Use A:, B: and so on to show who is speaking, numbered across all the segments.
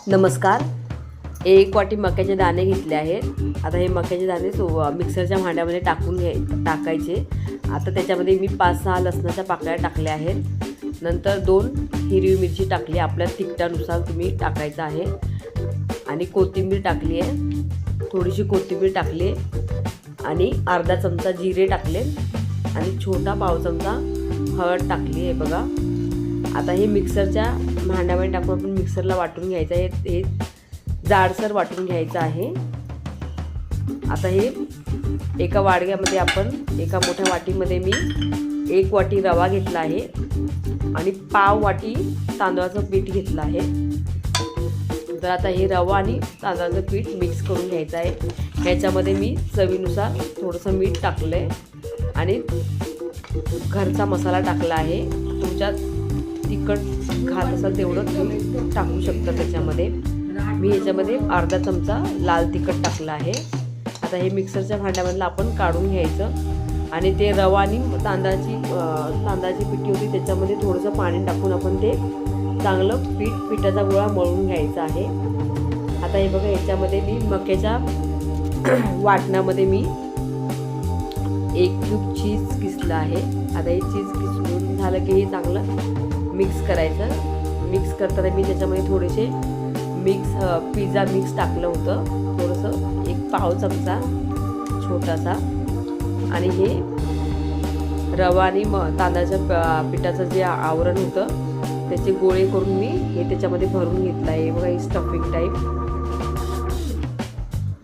A: नमस्कार. 1 वाटी मक्याचे दाणे घेतले आहेत. आता हे मक्याचे दाणे मिक्सरच्या भांड्यामध्ये टाकायचे. आता त्याच्यामध्ये मी 5-6 लसणाच्या पाकळ्या टाकल्या आहेत. नंतर 2 हिरवी मिरची टाकली, आपल्या तिखटानुसार तुम्ही टाकायचं आहे. आणि कोथिंबीर टाकली आहे, थोडीशी कोथिंबीर टाकली आणि अर्धा चमचा जिरे टाकले आणि छोटा पाव चमचा हळद टाकली आहे बघा. आता हे मिक्सरच्या भांड्यामध्ये टाकून आपण मिक्सरला वाटून घ्यायचं आहे. हे जाडसर वाटून घ्यायचं आहे. आता हे एका वाडग्यामध्ये आपण एका मोठ्या वाटीमध्ये मी 1 वाटी रवा घेतला आहे आणि पाव वाटी तांदळाचं पीठ घेतलं आहे. तर आता हे रवा आणि तांदळाचं पीठ मिक्स करून घ्यायचं आहे. ह्याच्यामध्ये मी चवीनुसार थोडंसं मीठ टाकलं आहे आणि घरचा मसाला टाकला आहे. तुमच्या तिखट खात असाल तेवढं तुम्ही टाकू शकता. त्याच्यामध्ये मी ह्याच्यामध्ये अर्धा चमचा लाल तिखट टाकलं आहे. आता हे मिक्सरच्या भांड्यामधलं आपण काढून घ्यायचं आणि ते रवा आणि तांदळाची पिठी होती त्याच्यामध्ये थोडंसं पाणी टाकून आपण ते चांगलं पिठाचा गोळा मळून घ्यायचा आहे. आता हे बघा, ह्याच्यामध्ये मी मक्याच्या वाटणामध्ये मी 1 क्यूब चीज किसलं आहे. आता हे चीज किसून झालं की हे चांगलं मिक्स करायचं. मिक्स करताना मी त्याच्यामध्ये थोडेसे पिझ्झा मिक्स टाकलं होतं, थोडंसं 1 पाव चमचा छोटासा. आणि हे रवा आणि तांदळाच्या पिठाचं जे आवरण होतं त्याचे गोळे करून मी हे त्याच्यामध्ये भरून घेतलं आहे बघा. ही स्टफिंग टाईप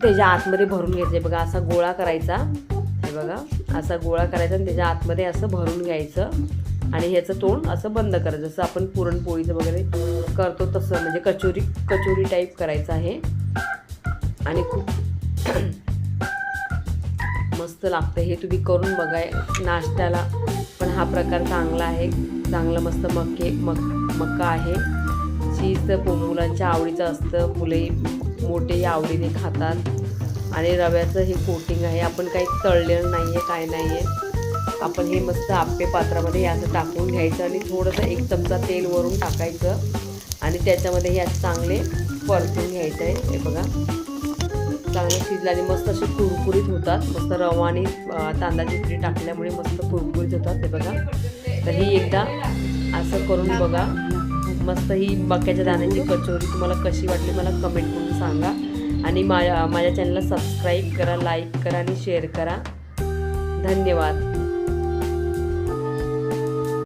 A: त्याच्या आतमध्ये भरून घ्यायचं आहे बघा. असा गोळा करायचा, हे बघा असा गोळा करायचा आणि त्याच्या आतमध्ये असं भरून घ्यायचं आणि ह्याचं तोंड असं बंद करायचं, जसं आपण पुरणपोळीचं वगैरे करतो तसं, म्हणजे कचोरी टाईप करायचं आहे. आणि खूप मस्त लागतं हे. तुम्ही करून बघाय. नाश्त्याला पण हा प्रकार चांगला आहे. चांगलं मस्त मक्का आहे. चीज तर मुलांच्या आवडीचं असतं, मुले मोठेही आवडीने खातात. आणि रव्याचं हे कोटिंग आहे, आपण काही तळलेलं नाही आहे, काय नाही आहे. आपण हे मस्त आप्पे पात्रामध्ये असं टाकून घ्यायचं आणि थोडंसं 1 चमचा तेल वरून टाकायचं आणि त्याच्यामध्ये हे असं चांगले परतून घ्यायचं आहे. हे बघा चांगलं शिजलं आणि मस्त असे कुरकुरीत होतात. मस्त रवा आणि तांदळाची पिठी टाकल्यामुळे मस्त कुरकुरीत होतात. हे बघा, तर ही एकदा असं करून बघा. मस्त ही मक्याच्या दाण्याची कचोरी तुम्हाला कशी वाटली मला कमेंट करून सांगा. आणि माझ्या चॅनलला सबस्क्राईब करा, लाईक करा आणि शेअर करा. धन्यवाद.